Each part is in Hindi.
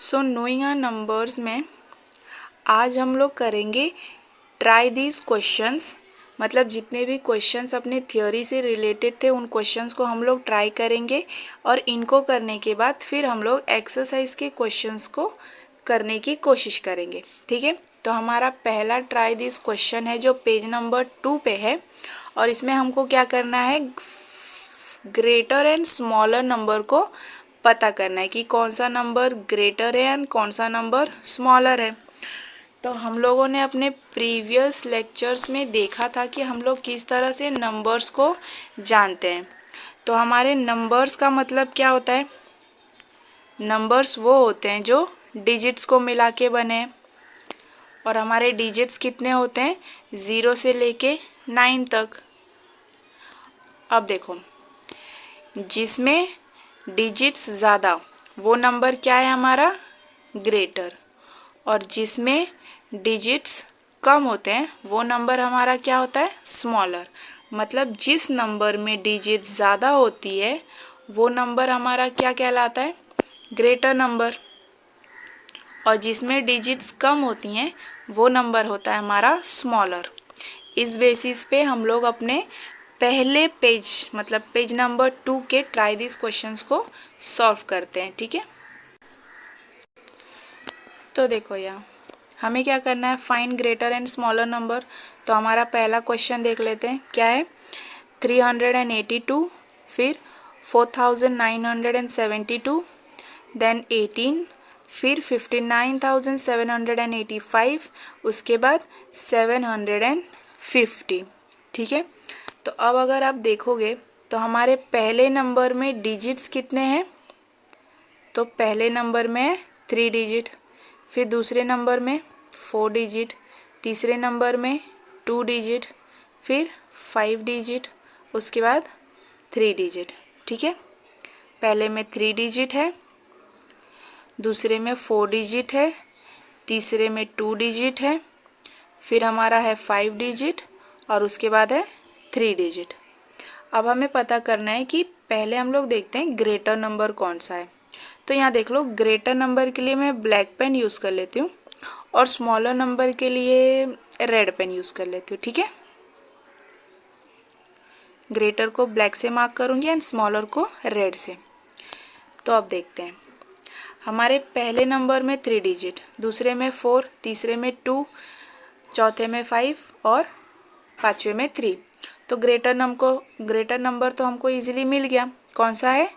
सो नोइंग आवर नंबर्स में आज हम लोग करेंगे ट्राई दीज क्वेश्चंस। मतलब जितने भी क्वेश्चंस अपने थ्योरी से रिलेटेड थे उन क्वेश्चंस को हम लोग ट्राई करेंगे और इनको करने के बाद फिर हम लोग एक्सरसाइज के क्वेश्चंस को करने की कोशिश करेंगे। ठीक है, तो हमारा पहला ट्राई दिस क्वेश्चन है जो पेज नंबर 2 पे है और इसमें हमको क्या करना है, ग्रेटर एंड स्मॉलर नंबर को पता करना है कि कौन सा नंबर ग्रेटर है एंड कौन सा नंबर स्मॉलर है। तो हम लोगों ने अपने प्रीवियस लेक्चर्स में देखा था कि हम लोग किस तरह से नंबर्स को जानते हैं। तो हमारे नंबर्स का मतलब क्या होता है, नंबर्स वो होते हैं जो डिजिट्स को मिला के बने और हमारे डिजिट्स कितने होते हैं, 0 से लेके 9 तक। अब देखो, जिसमें डिजिट्स ज़्यादा वो नंबर क्या है हमारा, ग्रेटर, और जिसमें डिजिट्स कम होते हैं वो नंबर हमारा क्या होता है, स्मॉलर। मतलब जिस नंबर में डिजिट ज़्यादा होती है वो नंबर हमारा क्या कहलाता है, ग्रेटर नंबर, और जिसमें डिजिट्स कम होती हैं वो नंबर होता है हमारा स्मॉलर। इस बेसिस पे हम लोग अपने पहले पेज मतलब पेज नंबर 2 के ट्राई दिस क्वेश्चंस को सॉल्व करते हैं। ठीक है, तो देखो यहाँ हमें क्या करना है, find greater and smaller number. तो हमारा पहला क्वेश्चन देख लेते हैं क्या है, 382, फिर 4972, देन 18, फिर 59,785, उसके बाद 750। ठीक है, तो अब अगर आप देखोगे तो हमारे पहले नंबर में डिजिट्स कितने हैं, तो पहले नंबर में है 3 डिजिट, फिर दूसरे नंबर में 4 डिजिट, तीसरे नंबर में 2 डिजिट, फिर 5 डिजिट, उसके बाद 3 डिजिट। ठीक है, पहले में 3 डिजिट है, दूसरे में 4 डिजिट है, तीसरे में 2 डिजिट है, फिर हमारा है 5 डिजिट और उसके बाद है 3 डिजिट। अब हमें पता करना है कि पहले हम लोग देखते हैं ग्रेटर नंबर कौन सा है। तो यहाँ देख लो, ग्रेटर नंबर के लिए मैं ब्लैक पेन यूज़ कर लेती हूँ और स्मॉलर नंबर के लिए रेड पेन यूज़ कर लेती हूँ। ठीक है, ग्रेटर को ब्लैक से मार्क करूँगी एंड स्मॉलर को रेड से। तो अब देखते हैं, हमारे पहले नंबर में 3 डिजिट, दूसरे में 4, तीसरे में 2, चौथे में 5 और पाँचवें में 3। तो ग्रेटर नंबर तो हमको इजीली मिल गया, कौन सा है,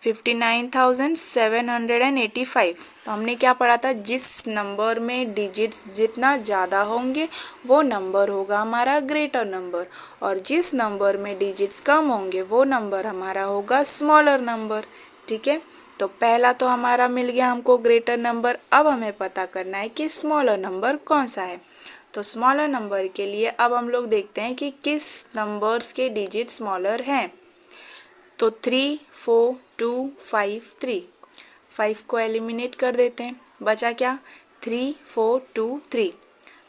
59,785। तो हमने क्या पढ़ा था, जिस नंबर में डिजिट्स जितना ज़्यादा होंगे वो नंबर होगा हमारा ग्रेटर नंबर, और जिस नंबर में डिजिट्स कम होंगे वो नंबर हमारा होगा स्मॉलर नंबर। ठीक है, तो पहला तो हमारा मिल गया हमको ग्रेटर नंबर। अब हमें पता करना है कि स्मॉलर नंबर कौन सा है। तो स्मॉलर नंबर के लिए अब हम लोग देखते हैं कि किस नंबर्स के डिजिट स्मॉलर हैं। तो 3, 4, 2, 5, 3, 5 को एलिमिनेट कर देते हैं, बचा क्या, 3, 4, 2, 3,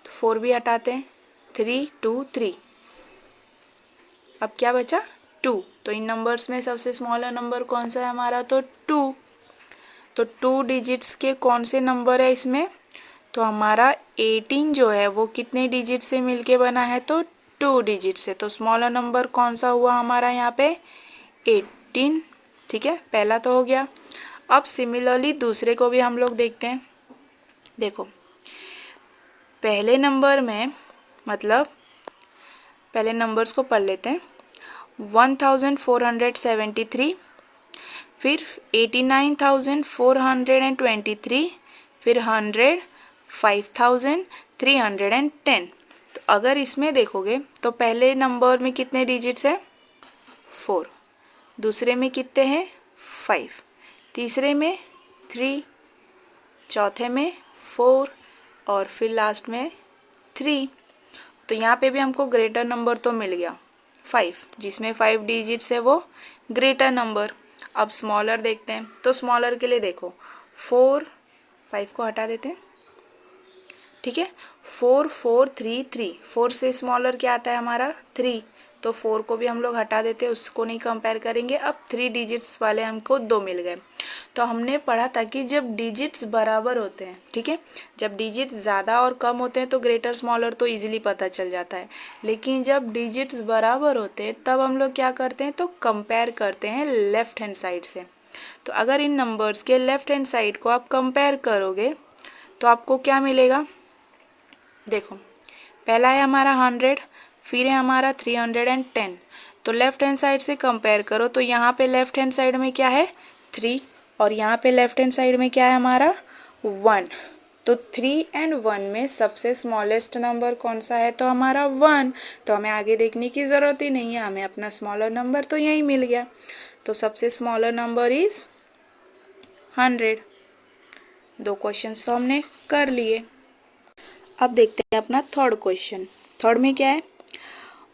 तो 4 भी हटाते हैं, 3, 2, 3, अब क्या बचा, 2। तो इन नंबर्स में सबसे स्मॉलर नंबर कौन सा है हमारा, तो 2। तो 2 डिजिट्स के कौन से नंबर है इसमें, तो हमारा 18 जो है वो कितने डिजिट से मिलके बना है, तो 2 डिजिट से। तो स्मॉलर नंबर कौन सा हुआ हमारा यहाँ पे, 18। ठीक है, पहला तो हो गया। अब सिमिलरली दूसरे को भी हम लोग देखते हैं। देखो, पहले नंबर में मतलब पहले नंबर्स को पढ़ लेते हैं, 1473, फिर 89,423, फिर 100, 5,310। तो अगर इसमें देखोगे तो पहले नंबर में कितने डिजिट्स हैं, 4, दूसरे में कितने हैं, 5, तीसरे में 3, चौथे में 4 और फिर लास्ट में 3। तो यहाँ पे भी हमको ग्रेटर नंबर तो मिल गया 5, जिसमें 5 डिजिट्स है वो ग्रेटर नंबर। अब स्मॉलर देखते हैं, तो स्मॉलर के लिए देखो 4, 5 को हटा देते हैं। ठीक है, 4, 4, 3, 3, 4 से स्मॉलर क्या आता है हमारा, 3। तो 4 को भी हम लोग हटा देते, उसको नहीं कंपेयर करेंगे। अब 3 डिजिट्स वाले हमको 2 मिल गए। तो हमने पढ़ा था कि जब डिजिट्स बराबर होते हैं, ठीक है, जब डिजिट्स ज़्यादा और कम होते हैं तो ग्रेटर स्मॉलर तो ईजिली पता चल जाता है, लेकिन जब डिजिट्स बराबर होते हैं तब हम लोग क्या करते हैं, तो कंपेयर करते हैं लेफ्ट हैंड साइड से। तो अगर इन नंबर्स के लेफ्ट हैंड साइड को आप कंपेयर करोगे तो आपको क्या मिलेगा, देखो पहला है हमारा 100, फिर है हमारा 310। तो लेफ्ट हैंड साइड से कंपेयर करो तो यहाँ पे लेफ्ट हैंड साइड में क्या है 3 और यहाँ पे लेफ्ट हैंड साइड में क्या है हमारा 1। तो 3 और 1 में सबसे स्मॉलेस्ट नंबर कौन सा है, तो हमारा 1। तो हमें आगे देखने की ज़रूरत ही नहीं है, हमें अपना स्मॉलर नंबर तो यहीं मिल गया। तो सबसे स्मॉलर नंबर इज़ 100। 2 क्वेश्चंस तो हमने कर लिए। अब देखते हैं अपना थर्ड क्वेश्चन। थर्ड में क्या है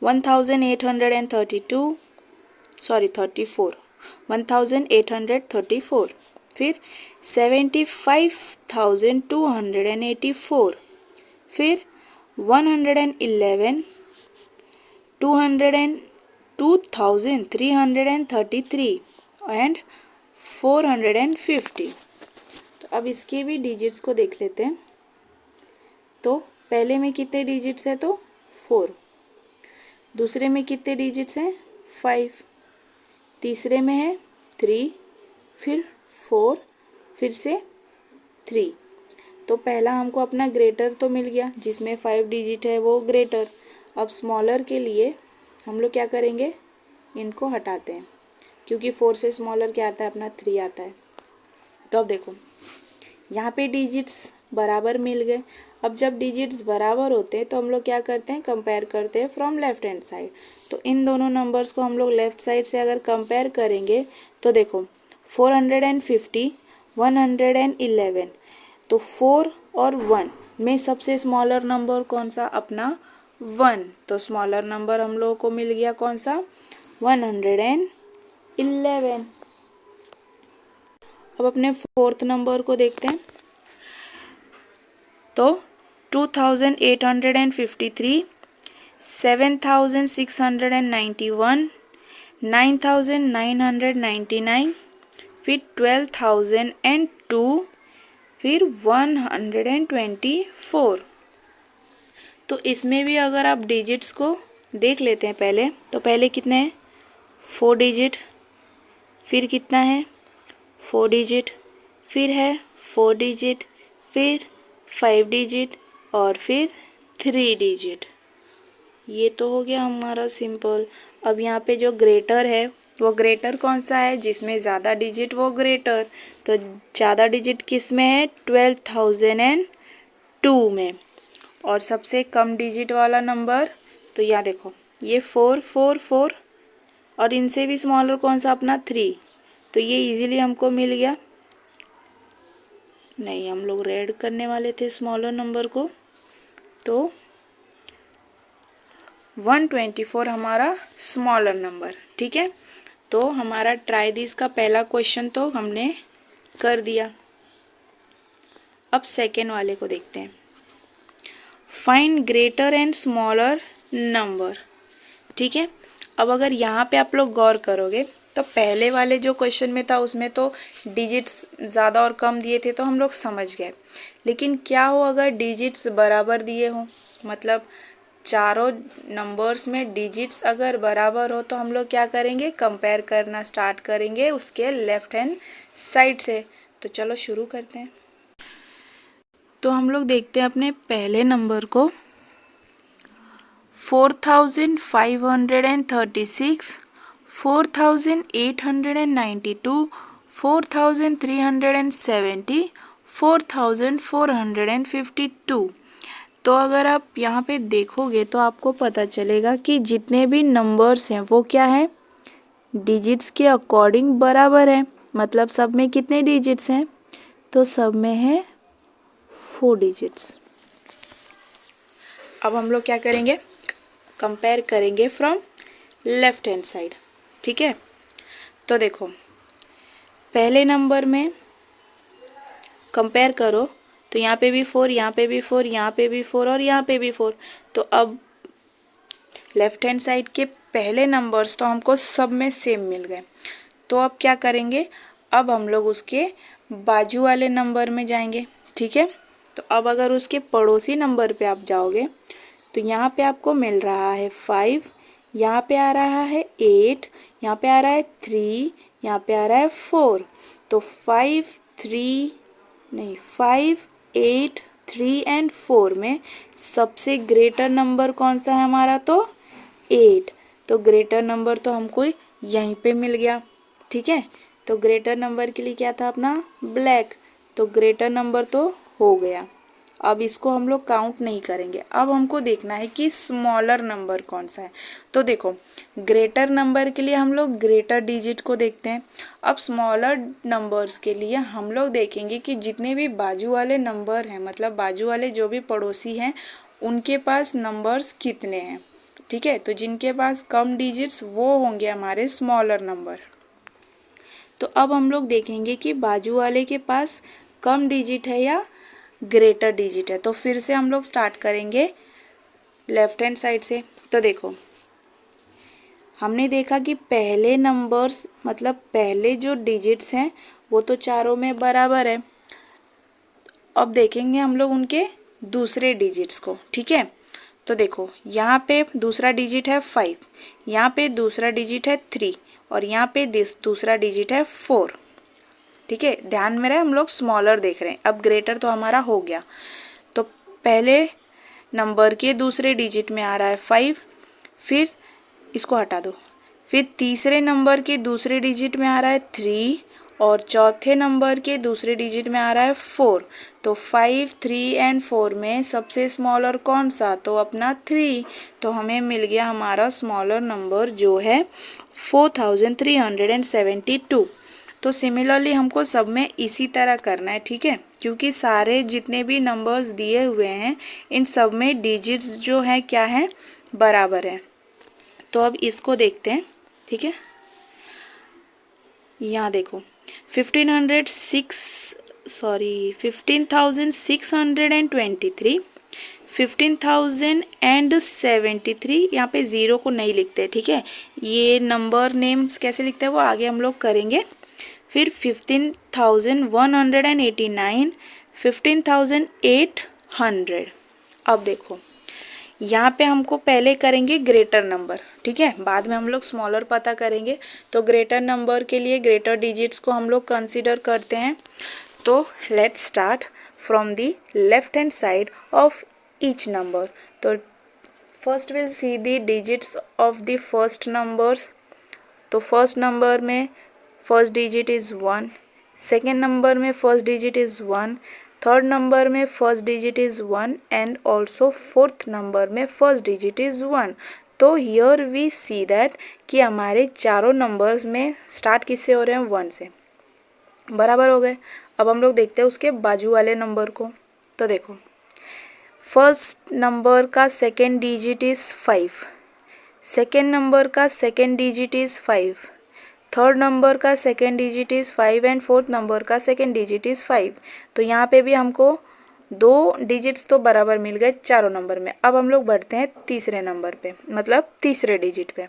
1834, 1834, फिर 75,284, फिर 111, 2,333 एंड 450। तो अब इसके भी डिजिट्स को देख लेते हैं। तो पहले में कितने डिजिट्स है, तो 4, दूसरे में कितने डिजिट्स हैं 5, तीसरे में है 3, फिर 4, फिर से 3। तो पहला हमको अपना ग्रेटर तो मिल गया, जिसमें 5 डिजिट है वो ग्रेटर। अब स्मॉलर के लिए हम लोग क्या करेंगे, इनको हटाते हैं, क्योंकि 4 से स्मॉलर क्या आता है, अपना 3 आता है। तो अब देखो यहाँ पे डिजिट्स बराबर मिल गए। अब जब डिजिट्स बराबर होते हैं तो हम लोग क्या करते हैं, कंपेयर करते हैं फ्रॉम लेफ्ट हैंड साइड। तो इन दोनों नंबर्स को हम लोग लेफ्ट साइड से अगर कंपेयर करेंगे तो देखो 450, 111। तो 4 और 1 में सबसे स्मॉलर नंबर कौन सा, अपना 1। तो स्मॉलर नंबर हम लोगों को मिल गया कौन सा, 111। अब अपने फोर्थ नंबर को देखते हैं। तो 2853, 7691, 9999, फिर 12002, फिर 124। तो इसमें भी अगर आप डिजिट्स को देख लेते हैं पहले, तो पहले कितने हैं 4 डिजिट, फिर कितना है 4 डिजिट, फिर है 4 डिजिट, फिर 5 डिजिट और फिर 3 डिजिट। ये तो हो गया हमारा सिंपल। अब यहाँ पे जो ग्रेटर है वो ग्रेटर कौन सा है, जिसमें ज़्यादा डिजिट वो ग्रेटर। तो ज़्यादा डिजिट किस में है, 12,002 में। और सबसे कम डिजिट वाला नंबर, तो यहाँ देखो ये 444 और इनसे भी स्मॉलर कौन सा, अपना 3। तो ये इजीली हमको मिल गया। नहीं, हम लोग रेड करने वाले थे स्मॉलर नंबर को। तो 124 हमारा स्मॉलर नंबर, ठीक है। तो हमारा ट्राई दिस का पहला क्वेश्चन तो हमने कर दिया। अब सेकेंड वाले को देखते हैं, find greater and smaller number, ठीक है। अब अगर यहाँ पे आप लोग गौर करोगे तो पहले वाले जो क्वेश्चन में था उसमें तो डिजिट्स ज़्यादा और कम दिए थे तो हम लोग समझ गए। लेकिन क्या हो अगर डिजिट्स बराबर दिए हो, मतलब चारों नंबर्स में डिजिट्स अगर बराबर हो तो हम लोग क्या करेंगे, कंपेयर करना स्टार्ट करेंगे उसके लेफ्ट हैंड साइड से। तो चलो शुरू करते हैं। तो हम लोग देखते हैं अपने पहले नंबर को, 4536, 4892, 4370, 4452। तो अगर आप यहाँ पे देखोगे तो आपको पता चलेगा कि जितने भी नंबर्स हैं वो क्या है, डिजिट्स के अकॉर्डिंग बराबर है। मतलब सब में कितने डिजिट्स हैं, तो सब में है 4 डिजिट्स। अब हम लोग क्या करेंगे, कंपेयर करेंगे फ्रॉम लेफ्ट हैंड साइड, ठीक है। तो देखो पहले नंबर में कंपेयर करो तो यहाँ पे भी 4, यहाँ पे भी 4, यहाँ पे भी 4 और यहाँ पे भी 4। तो अब लेफ्ट हैंड साइड के पहले नंबर्स तो हमको सब में सेम मिल गए। तो अब क्या करेंगे, अब हम लोग उसके बाजू वाले नंबर में जाएंगे, ठीक है। तो अब अगर उसके पड़ोसी नंबर पे आप जाओगे तो यहाँ पे आपको मिल रहा है 5, यहाँ पे आ रहा है 8, यहाँ पे आ रहा है 3, यहाँ पे आ रहा है 4। तो 5, 8, 3 एंड 4 में सबसे ग्रेटर नंबर कौन सा है हमारा, तो 8। तो ग्रेटर नंबर तो हमको यहीं पे मिल गया, ठीक है। तो ग्रेटर नंबर के लिए क्या था अपना, ब्लैक। तो ग्रेटर नंबर तो हो गया। अब इसको हम लोग काउंट नहीं करेंगे। अब हमको देखना है कि स्मॉलर नंबर कौन सा है। तो देखो, ग्रेटर नंबर के लिए हम लोग ग्रेटर डिजिट को देखते हैं। अब स्मॉलर नंबर्स के लिए हम लोग देखेंगे कि जितने भी बाजू वाले नंबर हैं, मतलब बाजू वाले जो भी पड़ोसी हैं, उनके पास नंबर्स कितने हैं, ठीक है। तो जिनके पास कम डिजिट्स वो होंगे हमारे स्मॉलर नंबर। तो अब हम लोग देखेंगे कि बाजू वाले के पास कम डिजिट है या ग्रेटर डिजिट है। तो फिर से हम लोग स्टार्ट करेंगे लेफ्ट हैंड साइड से। तो देखो, हमने देखा कि पहले नंबर्स मतलब पहले जो डिजिट्स हैं वो तो चारों में बराबर है। अब देखेंगे हम लोग उनके दूसरे डिजिट्स को, ठीक है। तो देखो, यहाँ पे दूसरा डिजिट है 5, यहाँ पे दूसरा डिजिट है 3 और यहाँ पे दूसरा डिजिट है 4, ठीक है। ध्यान में रहे, हम लोग स्मॉलर देख रहे हैं। अब ग्रेटर तो हमारा हो गया। तो पहले नंबर के दूसरे डिजिट में आ रहा है 5, फिर इसको हटा दो, फिर तीसरे नंबर के दूसरे डिजिट में आ रहा है 3 और चौथे नंबर के दूसरे डिजिट में आ रहा है 4। तो 5, 3 एंड 4 में सबसे स्मॉलर कौन सा, तो अपना 3। तो हमें मिल गया हमारा स्मॉलर नंबर जो है 4372। तो सिमिलरली हमको सब में इसी तरह करना है, ठीक है, क्योंकि सारे जितने भी नंबर्स दिए हुए हैं इन सब में डिजिट्स जो हैं क्या हैं, बराबर हैं। तो अब इसको देखते हैं, ठीक है। यहाँ देखो 1506 15,623, 15,073, यहाँ पे ज़ीरो को नहीं लिखते, ठीक है। ये नंबर नेम्स कैसे लिखते हैं वो आगे हम लोग करेंगे। फिर 15,189, 15,800। अब देखो, यहाँ पे हमको पहले करेंगे ग्रेटर नंबर, ठीक है, बाद में हम लोग स्मॉलर पता करेंगे। तो ग्रेटर नंबर के लिए ग्रेटर डिजिट्स को हम लोग कंसीडर करते हैं। तो let's start from the left hand side of each number. तो first will see the digits of the first numbers. तो फर्स्ट नंबर में first digit is 1, second number में first digit is 1, third number में first digit is 1 and also fourth number में फर्स्ट डिजिट इज़ 1। तो हियर वी सी दैट कि हमारे चारों नंबर्स में स्टार्ट किससे हो रहे हैं, 1 से, बराबर हो गए। अब हम लोग देखते हैं उसके बाजू वाले नंबर को। तो देखो, फर्स्ट नंबर का second digit is 5, second number का second digit is 5, third number का second digit is 5 and fourth number का सेकेंड डिजिट इज़ 5। तो यहाँ पे भी हमको दो डिजिट्स तो बराबर मिल गए चारों नंबर में। अब हम लोग बढ़ते हैं तीसरे नंबर पे, मतलब तीसरे डिजिट पे।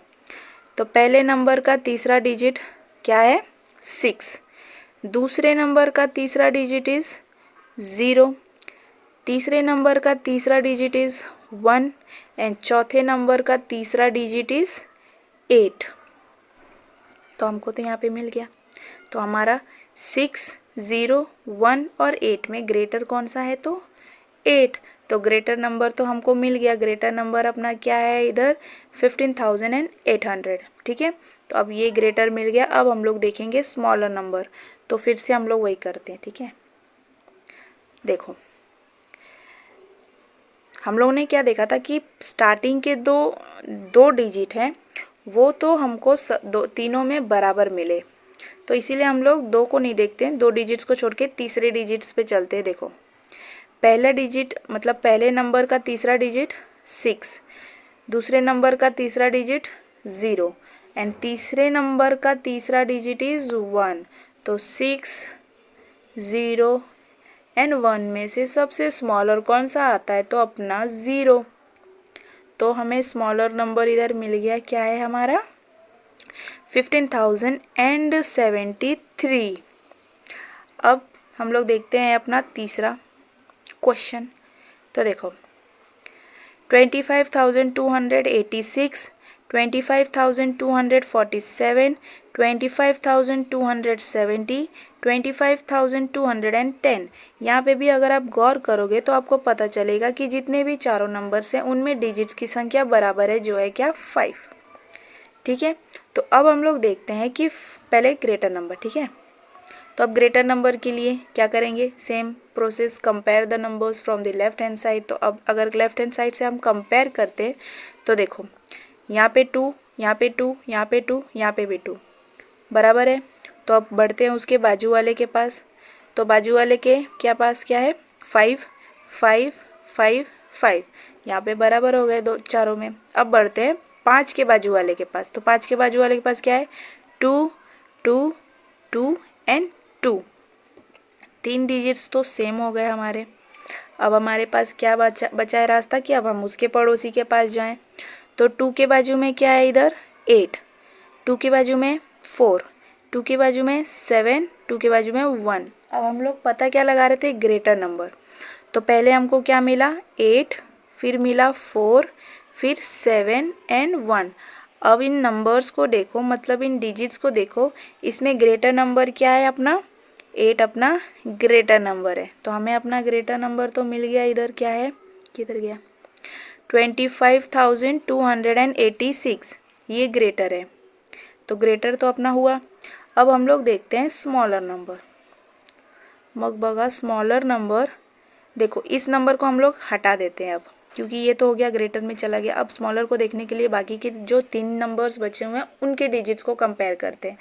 तो पहले नंबर का तीसरा डिजिट क्या है, 6, दूसरे नंबर का तीसरा डिजिट इज़ 0, तीसरे नंबर का तीसरा डिजिट इज़ 1 एंड चौथे नंबर का तीसरा डिजिट इज़ 8। तो हमको तो यहाँ पे मिल गया। तो हमारा 6, 0, 1 और 8 में ग्रेटर कौन सा है, तो 8। तो ग्रेटर नंबर तो हमको मिल गया। ग्रेटर नंबर अपना क्या है इधर, 15,800, ठीक है। तो अब ये ग्रेटर मिल गया। अब हम लोग देखेंगे स्मॉलर नंबर। तो फिर से हम लोग वही करते हैं, ठीक है। देखो, हम लोगों ने क्या देखा था कि स्टार्टिंग के दो डिजिट हैं वो तो हमको तीनों में बराबर मिले। तो इसीलिए हम लोग दो को नहीं देखते हैं, दो डिजिट्स को छोड़ के तीसरे डिजिट्स पे चलते हैं। देखो, पहला डिजिट मतलब पहले नंबर का तीसरा डिजिट 6, दूसरे नंबर का तीसरा डिजिट 0 एंड तीसरे नंबर का तीसरा डिजिट इज़ 1। तो 6, 0 एंड 1 में से सबसे स्मॉलर कौन सा आता है, तो अपना 0। तो हमें स्मॉलर नंबर इधर मिल गया, क्या है हमारा 15,073। अब हम लोग देखते हैं अपना तीसरा क्वेश्चन। तो देखो 25,286, 25,247, 25,270, 25,210। यहाँ पे भी अगर आप गौर करोगे तो आपको पता चलेगा कि जितने भी चारों नंबर्स हैं उनमें डिजिट्स की संख्या बराबर है, जो है क्या 5। ठीक है, तो अब हम लोग देखते हैं कि पहले ग्रेटर नंबर। ठीक है, तो अब ग्रेटर नंबर के लिए क्या करेंगे, same process, compare the numbers from the left hand side. तो अब अगर लेफ्ट हैंड साइड से हम कंपेयर करते हैं तो देखो यहाँ पे 2, यहाँ पे 2, यहाँ पे 2, यहाँ पे भी 2 बराबर है। तो अब बढ़ते हैं उसके बाजू वाले के पास। तो बाजू वाले के क्या पास क्या है 5, 5, 5, 5, यहाँ पे बराबर हो गए दो चारों में। अब बढ़ते हैं 5 के बाजू वाले के पास। तो 5 के बाजू वाले के पास क्या है 2, 2, 2 एंड 2। 3 डिजिट्स तो सेम हो गए हमारे। अब हमारे पास क्या बचा है रास्ता कि अब हम उसके पड़ोसी के पास जाएं। तो 2 के बाजू में क्या है इधर 8, 2 के बाजू में 4, 2 के बाजू में 7, 2 के बाजू में 1। अब हम लोग पता क्या लगा रहे थे, ग्रेटर नंबर। तो पहले हमको क्या मिला 8, फिर मिला 4, फिर 7 एंड 1। अब इन नंबर्स को देखो, मतलब इन डिजिट्स को देखो, इसमें ग्रेटर नंबर क्या है अपना 8 अपना ग्रेटर नंबर है। तो हमें अपना ग्रेटर नंबर तो मिल गया। इधर क्या है, किधर गया 25,286, ये ग्रेटर है। तो ग्रेटर तो अपना हुआ। अब हम लोग देखते हैं स्मॉलर नंबर। मग बघा स्मॉलर नंबर, देखो इस नंबर को हम लोग हटा देते हैं अब, क्योंकि ये तो हो गया ग्रेटर में चला गया। अब स्मॉलर को देखने के लिए बाकी के जो 3 नंबर्स बचे हुए हैं उनके डिजिट्स को कंपेयर करते हैं।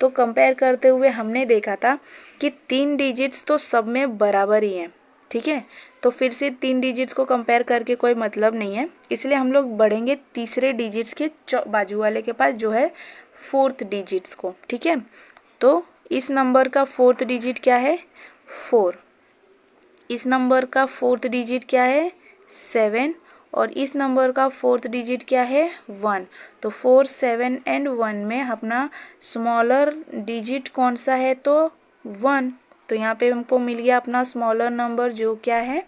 तो कंपेयर करते हुए हमने देखा था कि 3 डिजिट्स तो सब में बराबर ही हैं। ठीक है, तो फिर से 3 डिजिट्स को कंपेयर करके कोई मतलब नहीं है, इसलिए हम लोग बढ़ेंगे तीसरे डिजिट्स के बाजू वाले के पास, जो है 4th डिजिट्स को। ठीक है, तो इस नंबर का 4th डिजिट क्या है 4, इस नंबर का 4th डिजिट क्या है 7, और इस नंबर का 4th डिजिट क्या है 1। तो 4, 7 एंड 1 में अपना स्मॉलर डिजिट कौन सा है तो 1। तो यहाँ पे हमको मिल गया अपना स्मॉलर नंबर, जो क्या है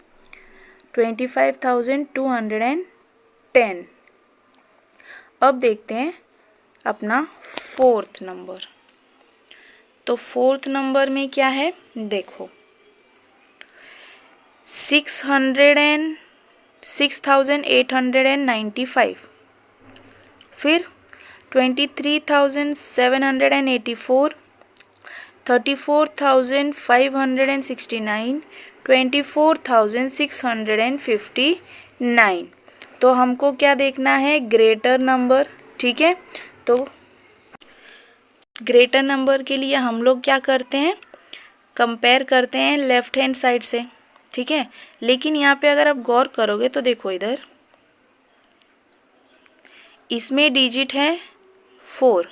25,210। अब देखते हैं अपना 4th नंबर। तो 4th नंबर में क्या है देखो 6,895, फिर 23,784, 34,569, 24,659। तो हमको क्या देखना है ग्रेटर नंबर। ठीक है, तो ग्रेटर नंबर के लिए हम लोग क्या करते हैं, कंपेयर करते हैं लेफ्ट हैंड साइड से। ठीक है, लेकिन यहाँ पे अगर आप गौर करोगे तो देखो इधर इसमें डिजिट है 4,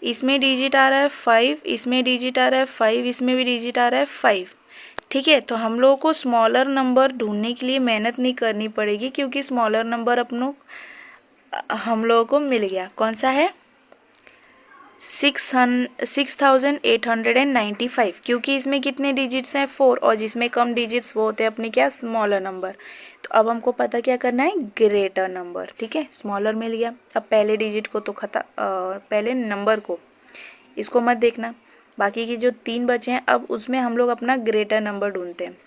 इसमें डिजिट आ रहा है 5, इसमें डिजिट आ रहा है 5, इसमें भी डिजिट आ रहा है 5। ठीक है, तो हम लोगों को स्मॉलर नंबर ढूंढने के लिए मेहनत नहीं करनी पड़ेगी, क्योंकि स्मॉलर नंबर हम लोगों को मिल गया। कौन सा है 6,895, क्योंकि इसमें कितने डिजिट्स हैं 4, और जिसमें कम डिजिट्स वो होते हैं अपने क्या स्मॉलर नंबर। तो अब हमको पता क्या करना है ग्रेटर नंबर। ठीक है, स्मॉलर मिल गया। अब पहले डिजिट को तो पहले नंबर को इसको मत देखना, बाकी की जो 3 बचे हैं अब उसमें हम लोग अपना ग्रेटर नंबर ढूंढते हैं।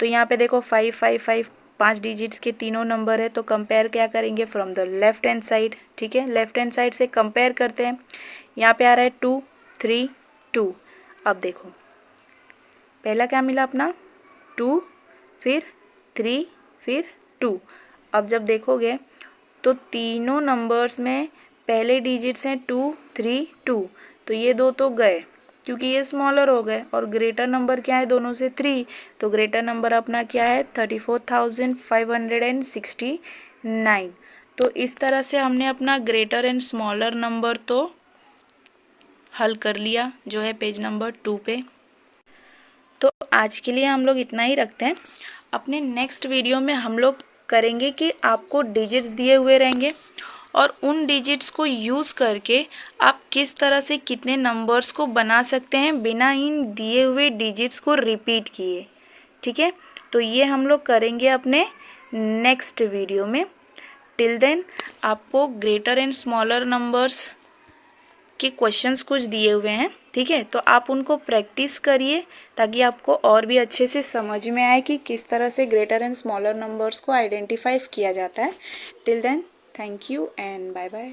तो यहाँ पे देखो 5, 5, 5, 5 डिजिट्स के तीनों नंबर है। तो कंपेयर क्या करेंगे from the left hand side. ठीक है, लेफ्ट हैंड साइड से कंपेयर करते हैं। यहाँ पे आ रहा है 2, 3, 2। अब देखो पहला क्या मिला अपना 2, फिर 3, फिर 2। अब जब देखोगे तो तीनों नंबर्स में पहले डिजिट्स हैं 2, 3, 2। तो ये दो तो गए क्योंकि ये स्मॉलर हो गए, और ग्रेटर नंबर क्या है दोनों से 3। तो ग्रेटर नंबर अपना क्या है 34,569। तो इस तरह से हमने अपना ग्रेटर एंड स्मॉलर नंबर तो हल कर लिया, जो है पेज नंबर 2 पे। तो आज के लिए हम लोग इतना ही रखते हैं। अपने नेक्स्ट वीडियो में हम लोग करेंगे कि आपको डिजिट्स दिए हुए रहेंगे और उन डिजिट्स को यूज़ करके आप किस तरह से कितने नंबर्स को बना सकते हैं बिना इन दिए हुए डिजिट्स को रिपीट किए। ठीक है, तो ये हम लोग करेंगे अपने नेक्स्ट वीडियो में। टिल देन आपको ग्रेटर एंड स्मॉलर नंबर्स के क्वेश्चंस कुछ दिए हुए हैं। ठीक है, तो आप उनको प्रैक्टिस करिए ताकि आपको और भी अच्छे से समझ में आए कि किस तरह से ग्रेटर एंड स्मॉलर नंबर्स को आइडेंटिफाई किया जाता है। Till then thank you and bye bye.